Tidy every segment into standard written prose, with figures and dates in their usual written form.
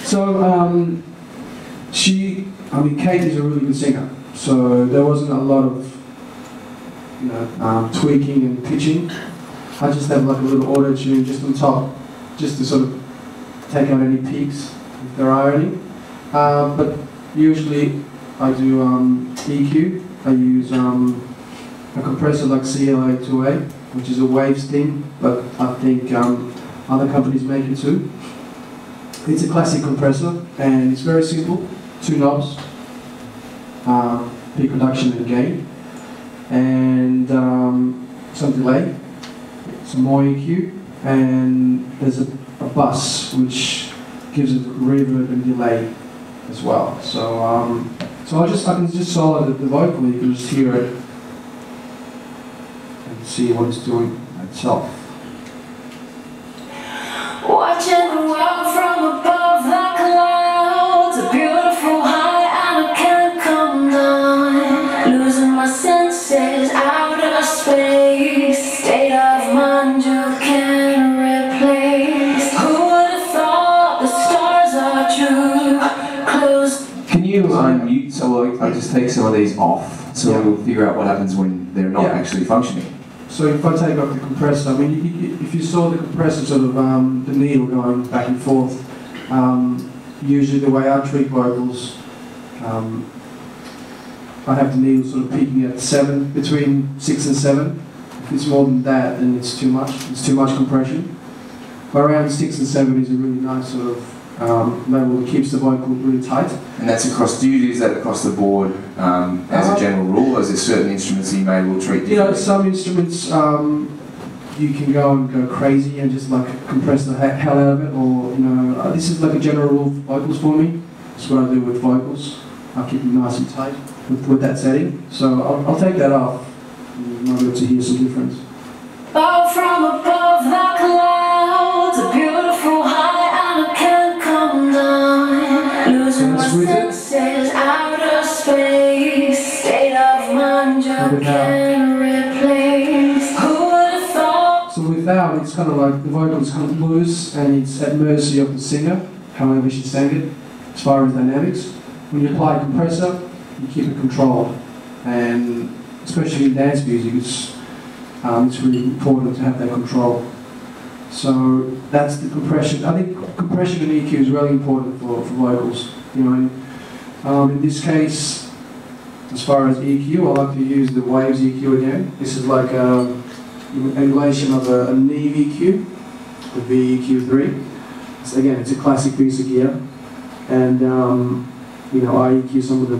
So Kate is a really good singer. So there wasn't a lot of, tweaking and pitching. I just have like a little auto tune just on top, just to sort of take out any peaks if there are any. But usually I do EQ. I use a compressor like CLA2A, which is a waves thing, but I think other companies make it too. It's a classic compressor and it's very simple. 2 knobs, peak reduction and gain, and some delay, some more EQ, and there's a bus which gives it reverb and delay as well. So I can just solo the vocal. You can just hear it and see what it's doing itself. Watching the world from above the clouds, a beautiful high and I can't come down. Losing my senses out of space, state of mind you can't replace. Who would have thought the stars are true? Close. Can you unmute so I just take some of these off so we'll figure out what happens when they're not actually functioning? So if I take off the compressor, if you saw the compressor sort of the needle going back and forth, usually the way I treat vocals, I have the needle sort of peaking at 7, between 6 and 7. If it's more than that, then it's too much. It's too much compression. But around 6 and 7 is a really nice sort of level that keeps the vocal really tight. And that's across, do you use that across the board as a general rule, or is there certain instruments you may will treat differently? Some instruments you can go crazy and just like compress the hell out of it, or this is like a general rule for vocals for me. That's what I do with vocals. I keep them nice and tight with that setting. So I'll take that off. You might be able to hear some difference. Oh, from above the clouds, a beautiful high and I can't come down. Losing my senses out of space, state of mind you can't replace. Who would have thought? So without, it's kind of like the vocals kind of loose and it's at mercy of the singer, however she sang it, as far as dynamics. When you apply a compressor, you keep it controlled, and especially in dance music, it's really important to have that control. So that's the compression. I think compression and EQ is really important for vocals. In this case, as far as EQ, I like to use the waves EQ again. This is like an emulation of a Neve EQ, the VEQ3. So again, it's a classic piece of gear, and I EQ some of the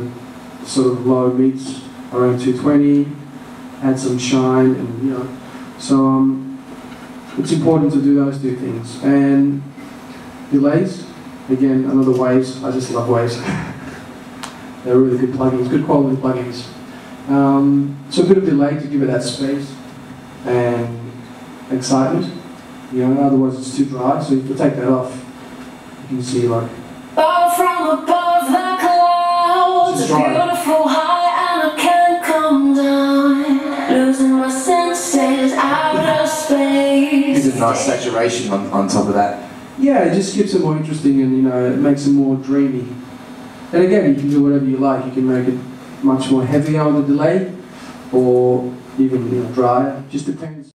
sort of low beats around 220. Add some shine, and so it's important to do those 2 things. And delays, again, another waves. I just love waves. They're really good plugins, good quality plugins. So a bit of delay to give it that space and excitement. Otherwise it's too dry. So if you take that off, you can see like. Oh, from above the clouds, a beautiful high and I can't come down. Losing my senses out of space. Gives a nice saturation on top of that. Yeah, it just keeps it more interesting, and it makes it more dreamy. And again, you can do whatever you like. You can make it much more heavier on the delay, or even drier. Just depends.